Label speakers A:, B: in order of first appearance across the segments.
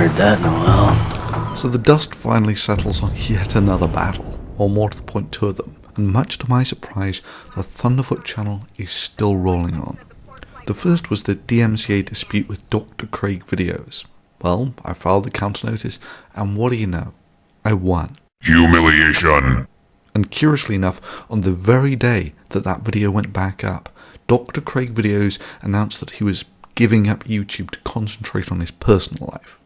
A: heard that in a while.
B: So the dust finally settles on yet another battle, or more to the point, two of them, and much to my surprise, the Thunderfoot channel is still rolling on. The first was the DMCA dispute with Drcraigvideos. Well, I filed the counter notice, and what do you know? I won.
C: Humiliation.
B: And curiously enough, on the very day that that video went back up, Drcraigvideos announced that he was giving up YouTube to concentrate on his personal life.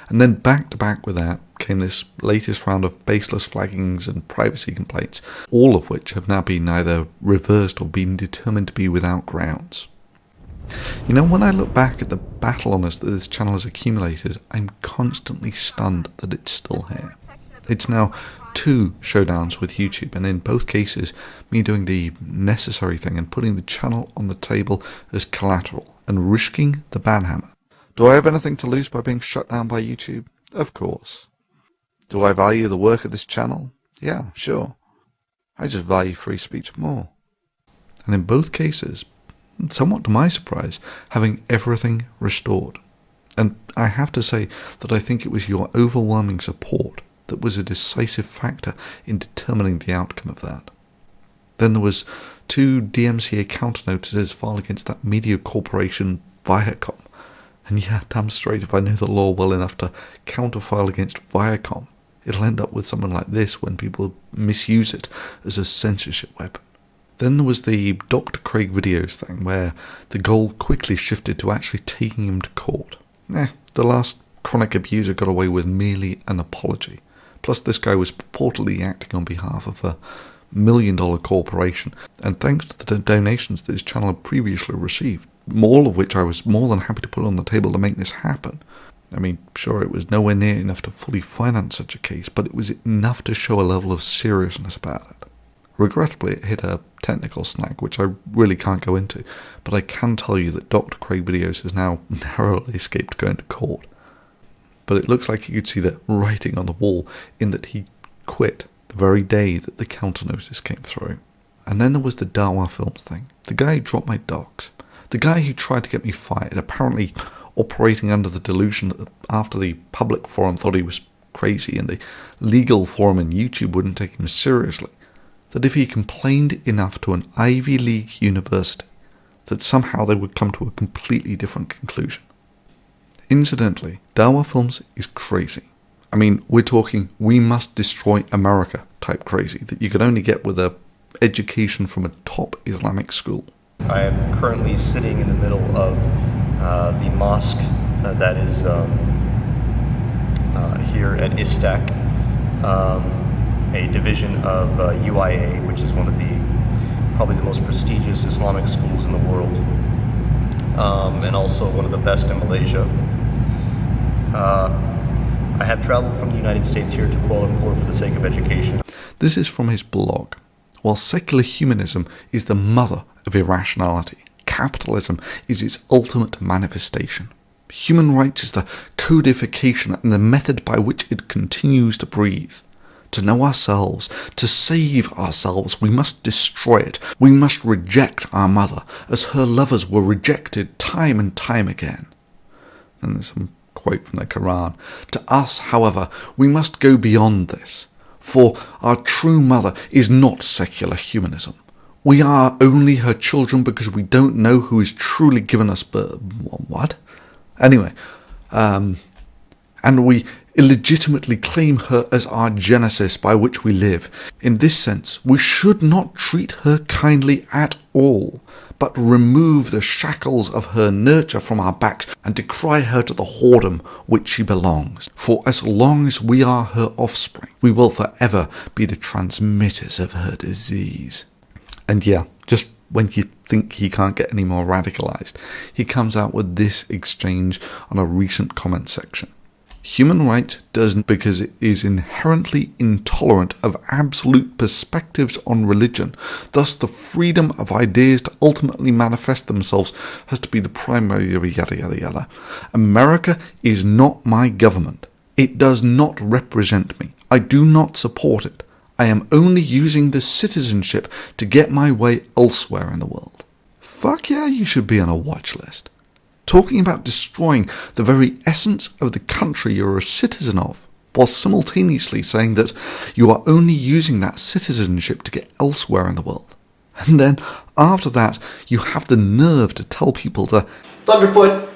B: And then back to back with that came this latest round of baseless flaggings and privacy complaints, all of which have now been either reversed or been determined to be without grounds. You know, when I look back at the battle honours that this channel has accumulated, I'm constantly stunned that it's still here. It's now 2 showdowns with YouTube, and in both cases, me doing the necessary thing and putting the channel on the table as collateral and risking the banhammer. Do I have anything to lose by being shut down by YouTube? Of course. Do I value the work of this channel? Yeah, sure. I just value free speech more. And in both cases, somewhat to my surprise, having everything restored. And I have to say that I think it was your overwhelming support that was a decisive factor in determining the outcome of that. Then there was 2 DMCA counter notices filed against that media corporation Viacom. And yeah, damn straight, if I know the law well enough to counterfile against Viacom, it'll end up with something like this when people misuse it as a censorship weapon. Then there was the Drcraigvideos thing, where the goal quickly shifted to actually taking him to court. The last chronic abuser got away with merely an apology. Plus this guy was purportedly acting on behalf of a $1 million corporation, and thanks to the donations that his channel had previously received, all of which I was more than happy to put on the table to make this happen. I mean, sure, it was nowhere near enough to fully finance such a case, but it was enough to show a level of seriousness about it. Regrettably, it hit a technical snag, which I really can't go into, but I can tell you that Drcraigvideos has now narrowly escaped going to court. But it looks like you could see the writing on the wall in that he quit the very day that the counter notice came through. And then there was the Dawahfilms thing. The guy who dropped my docs. The guy who tried to get me fired, apparently operating under the delusion that after the public forum thought he was crazy and the legal forum in YouTube wouldn't take him seriously, that if he complained enough to an Ivy League university, that somehow they would come to a completely different conclusion. Incidentally, Dawahfilms is crazy. I mean, we're talking we must destroy America type crazy that you could only get with a education from a top Islamic school.
D: I am currently sitting in the middle of the mosque that is here at Aztec, a division of UIA, which is one of probably the most prestigious Islamic schools in the world, and also one of the best in Malaysia. I have traveled from the United States here to Kuala Lumpur for the sake of education.
B: This is from his blog. While secular humanism is the mother of irrationality, capitalism is its ultimate manifestation. Human rights is the codification and the method by which it continues to breathe. To know ourselves, to save ourselves, we must destroy it. We must reject our mother, as her lovers were rejected time and time again. And there's some quote from the Quran. To us, however, we must go beyond this. For our true mother is not secular humanism. We are only her children because we don't know who has truly given us birth. What? Anyway, and we illegitimately claim her as our genesis by which we live. In this sense, we should not treat her kindly at all, but remove the shackles of her nurture from our backs and decry her to the whoredom which she belongs. For as long as we are her offspring, we will forever be the transmitters of her disease. And yeah, just when you think he can't get any more radicalized, he comes out with this exchange on a recent comment section. Human rights doesn't because it is inherently intolerant of absolute perspectives on religion. Thus, the freedom of ideas to ultimately manifest themselves has to be the primary yada yada yada. America is not my government. It does not represent me. I do not support it. I am only using this citizenship to get my way elsewhere in the world. Fuck yeah, you should be on a watch list. talking about destroying the very essence of the country you're a citizen of, while simultaneously saying that you are only using that citizenship to get elsewhere in the world. And then, after that, you have the nerve to tell people to...
E: Thunderfoot,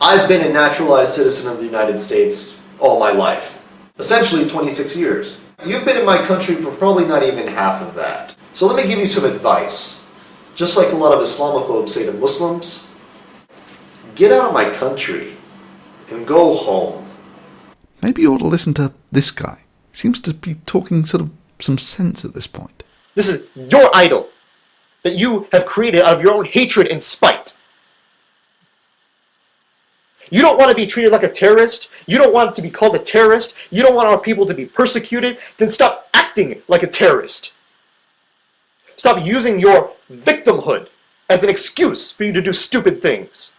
E: I've been a naturalized citizen of the United States all my life. Essentially 26 years. You've been in my country for probably not even half of that. So let me give you some advice. Just like a lot of Islamophobes say to Muslims, get out of my country and go home.
B: Maybe you ought to listen to this guy. Seems to be talking sort of some sense at this point.
E: This is your idol that you have created out of your own hatred and spite. You don't want to be treated like a terrorist. You don't want to be called a terrorist. You don't want our people to be persecuted. Then stop acting like a terrorist. Stop using your victimhood as an excuse for you to do stupid things.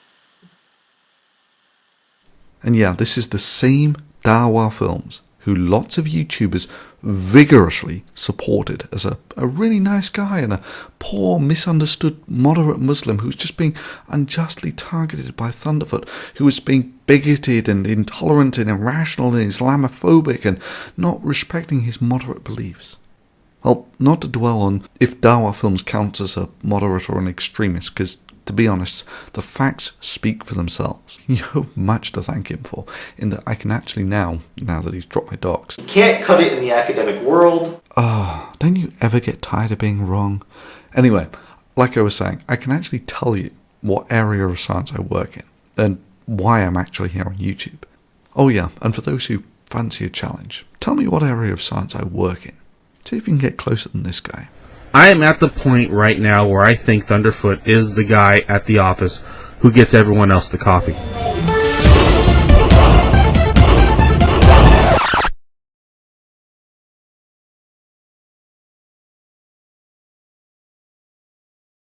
B: And yeah, this is the same Dawahfilms who lots of YouTubers vigorously supported as a really nice guy and a poor, misunderstood, moderate Muslim who's just being unjustly targeted by Thunderfoot, who was being bigoted and intolerant and irrational and islamophobic and not respecting his moderate beliefs. Well, not to dwell on if Dawahfilms counts as a moderate or an extremist, because to be honest, the facts speak for themselves. You have much to thank him for, in that I can actually now that he's dropped my dogs.
E: You can't cut it in the academic world.
B: Oh, don't you ever get tired of being wrong? Anyway, like I was saying, I can actually tell you what area of science I work in, and why I'm actually here on YouTube. Oh yeah, and for those who fancy a challenge, tell me what area of science I work in. See if you can get closer than this guy.
A: I am at the point right now where I think Thunderfoot is the guy at the office who gets everyone else the coffee.